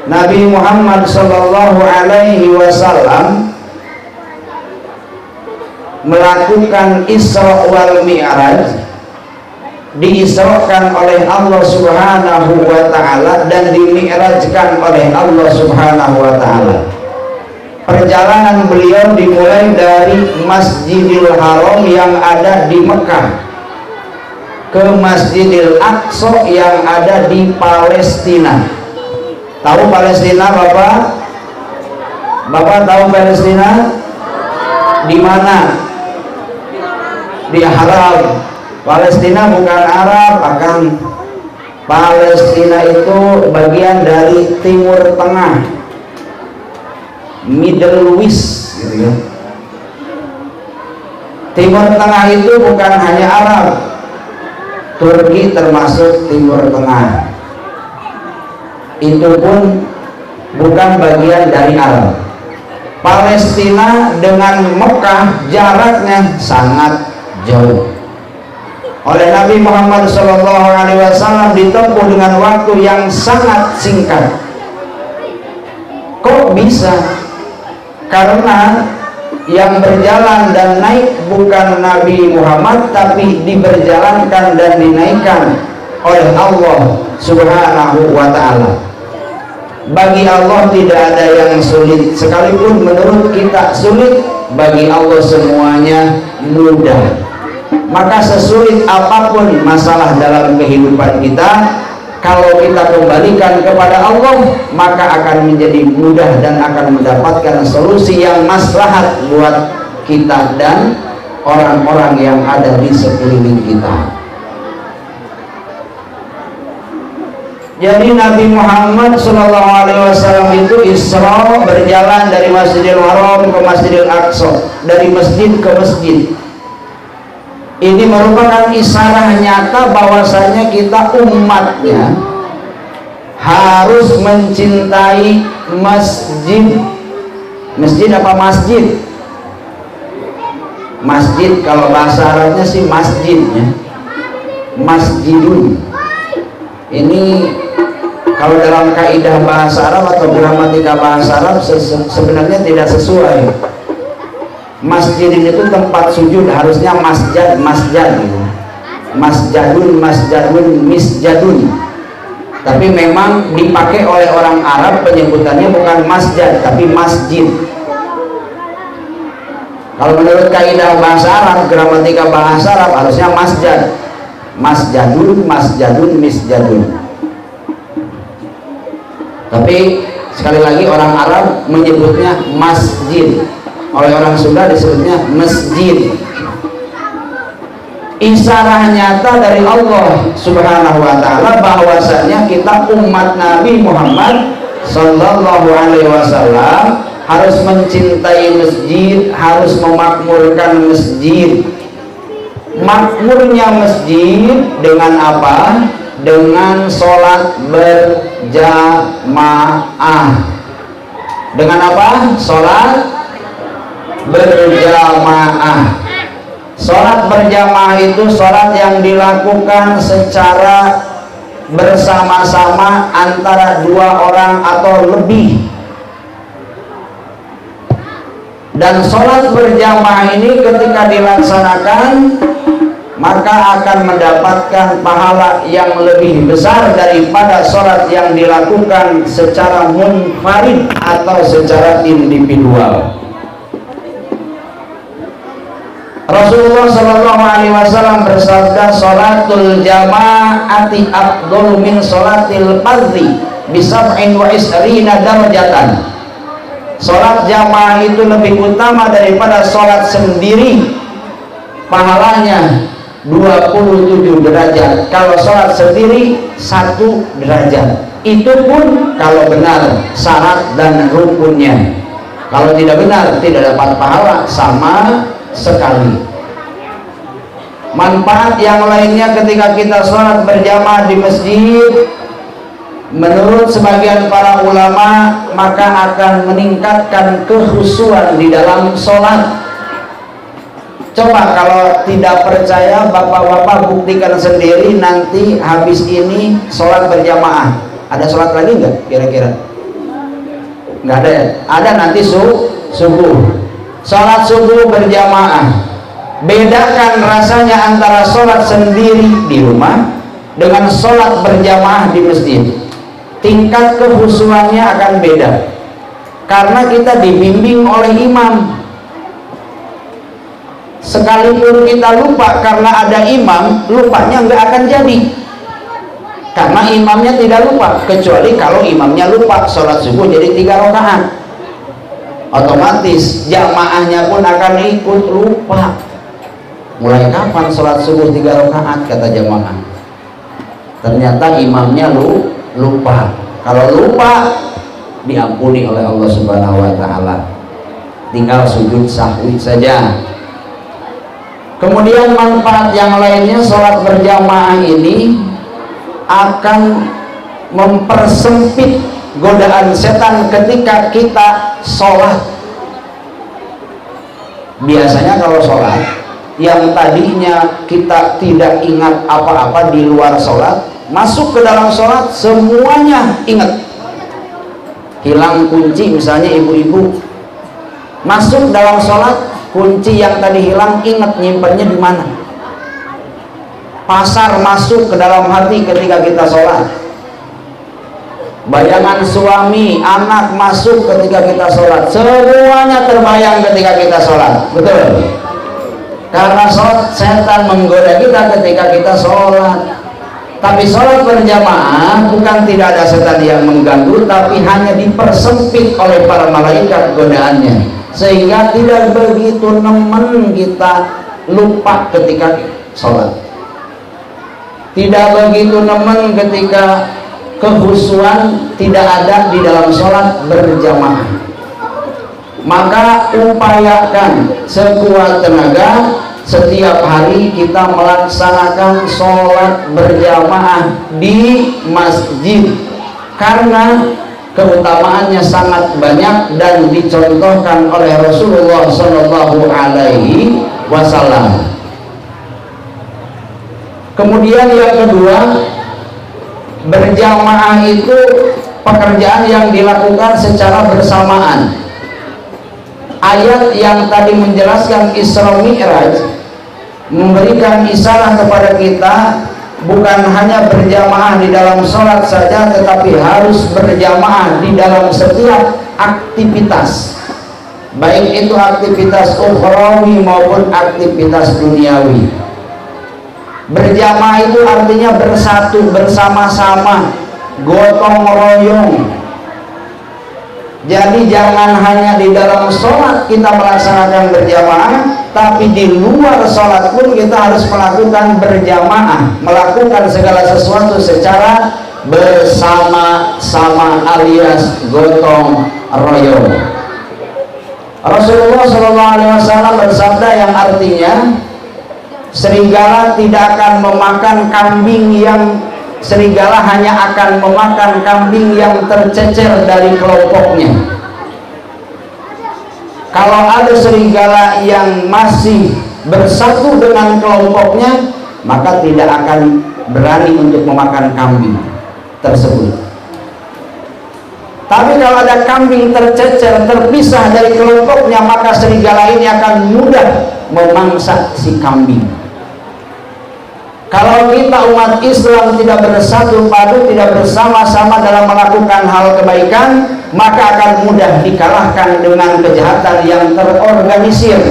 Nabi Muhammad Sallallahu Alaihi Wasallam melakukan Isra wal Mi'raj, diisrakan oleh Allah Subhanahu wa Ta'ala dan dimi'rajkan oleh Allah Subhanahu wa Ta'ala. Perjalanan beliau dimulai dari Masjidil Haram yang ada di Mekah ke Masjidil Aqsa yang ada di Palestina. Tahu Palestina, Bapak? Bapak tahu Palestina? Di mana? Di Arab. Palestina bukan Arab, akan Palestina itu bagian dari Timur Tengah, Middle East, gitu ya. Timur Tengah itu bukan hanya Arab, Turki termasuk Timur Tengah. Itu pun bukan bagian dari Arab. Palestina dengan Mekah jaraknya sangat jauh. Oleh Nabi Muhammad SAW ditempuh dengan waktu yang sangat singkat. Kok bisa? Karena yang berjalan dan naik bukan Nabi Muhammad, tapi diberjalankan dan dinaikkan oleh Allah Subhanahu wa Ta'ala. Bagi Allah tidak ada yang sulit, sekalipun menurut kita sulit, bagi Allah semuanya mudah. Maka sesulit apapun masalah dalam kehidupan kita, kalau kita kembalikan kepada Allah, maka akan menjadi mudah dan akan mendapatkan solusi yang maslahat buat kita dan orang-orang yang ada di sekeliling kita. Jadi Nabi Muhammad SAW itu Isra, berjalan dari Masjidil Haram ke Masjidil Aqsa, dari masjid ke masjid. Ini merupakan isyarat nyata bahwasanya kita umatnya harus mencintai masjid. Masjid apa masjid? Masjid kalau bahasa Arabnya sih masjidnya, masjidun. Ini kalau dalam kaidah bahasa Arab atau gramatika bahasa Arab sebenarnya tidak sesuai. Masjid itu tempat sujud, harusnya masjad, masjad gitu. Masjadun, masjadun, misjadun. Tapi memang dipakai oleh orang Arab, penyebutannya bukan masjid tapi masjid. Kalau menurut kaidah bahasa Arab, gramatika bahasa Arab, harusnya masjid. Masjadun, masjadun, misjadun. Tapi sekali lagi orang Arab menyebutnya masjid. Oleh orang Sunda disebutnya masjid. Isyarat nyata dari Allah Subhanahu wa Ta'ala bahwasanya kita umat Nabi Muhammad Sallallahu Alaihi Wasallam harus mencintai masjid, harus memakmurkan masjid. Makmurnya masjid dengan apa? Dengan sholat berjamaah. Dengan apa? Sholat berjamaah. Sholat berjamaah itu sholat yang dilakukan secara bersama-sama antara dua orang atau lebih. Dan sholat berjamaah ini ketika dilaksanakan, maka akan mendapatkan pahala yang lebih besar daripada sholat yang dilakukan secara munfarid atau secara individual. Rasulullah Shallallahu Alaihi Wasallam bersabda, sholatul jamaati afdhalu min sholatil fardhi bisab'in wa isrina darajatan. Sholat jamaah itu lebih utama daripada sholat sendiri, pahalanya 27 derajat. Kalau sholat sendiri 1 derajat. Itu pun kalau benar syarat dan rukunnya. Kalau tidak benar tidak dapat pahala sama sekali. Manfaat yang lainnya ketika kita sholat berjamaah di masjid, menurut sebagian para ulama, maka akan meningkatkan kekhusyuan di dalam sholat. Coba kalau tidak percaya, bapak-bapak buktikan sendiri nanti habis ini sholat berjamaah. Ada sholat lagi nggak kira-kira? nggak ada. Ada nanti subuh. Sholat subuh berjamaah. Bedakan rasanya antara sholat sendiri di rumah dengan sholat berjamaah di masjid. Tingkat kekhusyuannya akan beda karena kita dibimbing oleh imam. Sekalipun kita lupa karena ada imam, lupanya nggak akan jadi karena imamnya tidak lupa, kecuali kalau imamnya lupa sholat subuh jadi 3 rakaat, otomatis jamaahnya pun akan ikut lupa. Mulai kapan sholat subuh 3 rakaat kata jamaah? Ternyata imamnya lupa. Kalau lupa diampuni oleh Allah Subhanahu wa taala, tinggal sujud sahwi saja. Kemudian manfaat yang lainnya, sholat berjamaah ini akan mempersempit godaan setan ketika kita sholat. Biasanya kalau sholat yang tadinya kita tidak ingat apa-apa di luar sholat, masuk ke dalam sholat semuanya ingat. Hilang kunci misalnya, ibu-ibu masuk dalam sholat, kunci yang tadi hilang ingat nyimpannya di mana. Pasar masuk ke dalam hati ketika kita sholat. Bayangan suami, anak masuk ketika kita sholat. Semuanya terbayang ketika kita sholat. Betul? Karena sholat, setan menggoda kita ketika kita sholat. Tapi sholat berjamaah bukan tidak ada setan yang mengganggu, tapi hanya dipersempit oleh para malaikat godaannya, sehingga tidak begitu nemen kita lupa ketika sholat. Tidak begitu nemen ketika kekhusyuan tidak ada di dalam sholat berjamaah. Maka upayakan sekuat tenaga setiap hari kita melaksanakan sholat berjamaah di masjid, karena keutamaannya sangat banyak dan dicontohkan oleh Rasulullah Shallallahu Alaihi Wasallam. Kemudian yang kedua, berjamaah itu pekerjaan yang dilakukan secara bersamaan. Ayat yang tadi menjelaskan Isra Mi'raj memberikan isyarat kepada kita bukan hanya berjamaah di dalam sholat saja, tetapi harus berjamaah di dalam setiap aktivitas, baik itu aktivitas ukhrawi maupun aktivitas duniawi. Berjamaah itu artinya bersatu, bersama-sama, gotong royong. Jadi jangan hanya di dalam sholat kita melaksanakan berjamaah, tapi di luar sholat pun kita harus melakukan berjamaah, melakukan segala sesuatu secara bersama-sama alias gotong royong. Rasulullah SAW bersabda yang artinya, serigala tidak akan memakan kambing yang serigala hanya akan memakan kambing yang tercecer dari kelompoknya. Kalau ada serigala yang masih bersatu dengan kelompoknya, maka tidak akan berani untuk memakan kambing tersebut. Tapi kalau ada kambing tercecer, terpisah dari kelompoknya, maka serigala ini akan mudah memangsa si kambing. Kalau kita umat Islam tidak bersatu padu, tidak bersama-sama dalam melakukan hal kebaikan, maka akan mudah dikalahkan dengan kejahatan yang terorganisir.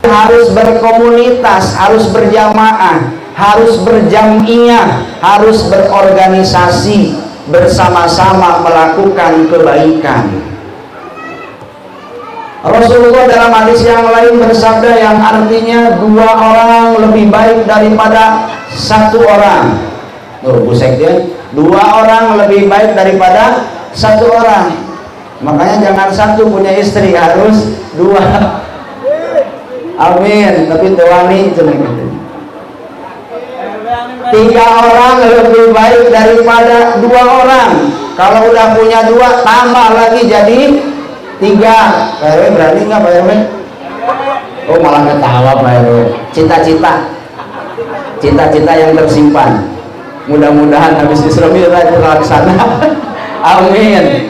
Harus berkomunitas, harus berjamaah, harus berjam'iyah, harus berorganisasi, bersama-sama melakukan kebaikan. Rasulullah dalam hadis yang lain bersabda yang artinya 2 orang lebih baik daripada 1 orang. Tuh, Bu Sekjen, 2 orang lebih baik daripada 1 orang. Makanya jangan 1 punya istri, harus 2. Amin. Tapi tewani 3 orang lebih baik daripada 2 orang. Kalau udah punya 2, tambah lagi jadi 3. Pak RW berani nggak Pak RW? Oh malah ketawa Pak RW. Cita-cita yang tersimpan, mudah-mudahan habis Isra Mi'raj terlaksana. Amin.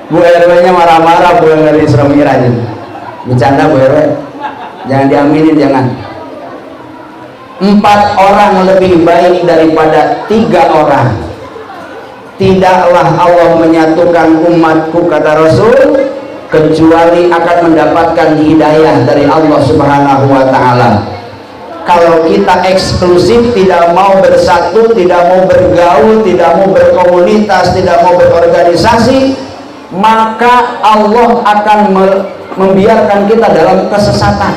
Bu RW nya marah-marah, Bu dari Isra Miraj. Bercanda Bu RW, jangan diaminin, jangan. 4 orang lebih baik daripada 3 orang. Tidaklah Allah menyatukan umatku, kata Rasul, kecuali akan mendapatkan hidayah dari Allah Subhanahu wa ta'ala. Kalau kita eksklusif, tidak mau bersatu, tidak mau bergaul, tidak mau berkomunitas, tidak mau berorganisasi, maka Allah akan membiarkan kita dalam kesesatan.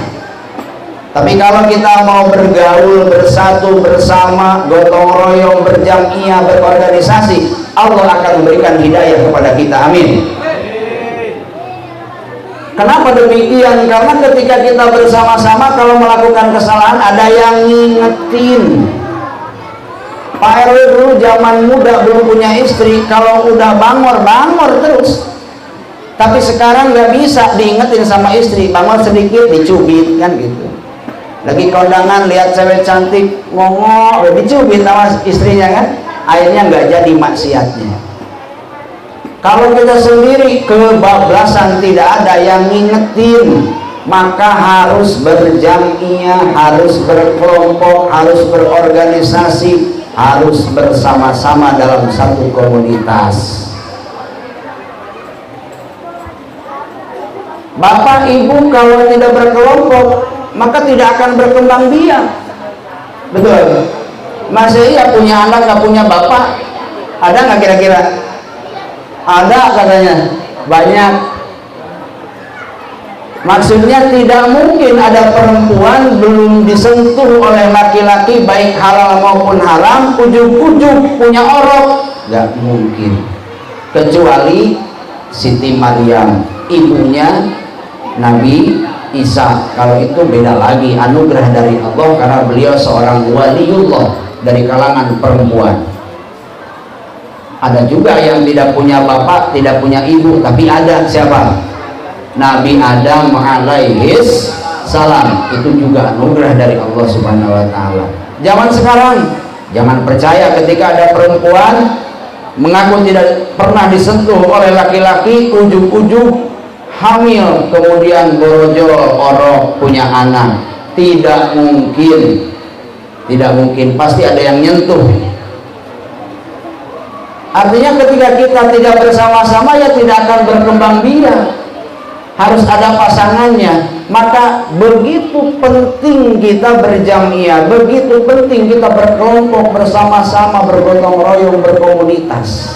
Tapi kalau kita mau bergaul, bersatu bersama, gotong royong, berjamiah, berorganisasi, Allah akan memberikan hidayah kepada kita. Amin. Kenapa demikian? Karena ketika kita bersama-sama, kalau melakukan kesalahan, ada yang ngingetin. Pak RW dulu zaman muda belum punya istri, kalau udah bangor terus. Tapi sekarang nggak bisa diingetin sama istri, bangor sedikit dicubit, kan gitu. Lagi kondangan lihat cewek cantik ngongok, dicubit sama istrinya, kan, akhirnya nggak jadi maksiatnya. Kalau kita sendiri kebablasan, tidak ada yang ngingetin, maka harus berjamiah, harus berkelompok, harus berorganisasi, harus bersama-sama dalam satu komunitas. Bapak ibu kalau tidak berkelompok, maka tidak akan berkembang biak. Betul? Masih ya punya anak gak punya bapak? Ada nggak kira-kira? Ada katanya, banyak. Maksudnya tidak mungkin ada perempuan belum disentuh oleh laki-laki baik halal maupun haram, ujung-ujung punya orok, gak mungkin. Kecuali Siti Maryam, ibunya Nabi Isa. Kalau itu beda lagi, anugerah dari Allah karena beliau seorang waliullah dari kalangan perempuan. Ada juga yang tidak punya bapak, tidak punya ibu, tapi ada siapa? Nabi Adam alaihis salam. Itu juga anugerah dari Allah Subhanahu wa ta'ala. Zaman sekarang jangan percaya ketika ada perempuan mengaku tidak pernah disentuh oleh laki-laki, ujung-ujung hamil, kemudian borojol, orok, punya anak. Tidak mungkin, tidak mungkin, pasti ada yang nyentuh. Artinya ketika kita tidak bersama-sama, ya tidak akan berkembang biak. Harus ada pasangannya. Maka begitu penting kita berjamiah, begitu penting kita berkelompok, bersama-sama, bergotong royong, berkomunitas.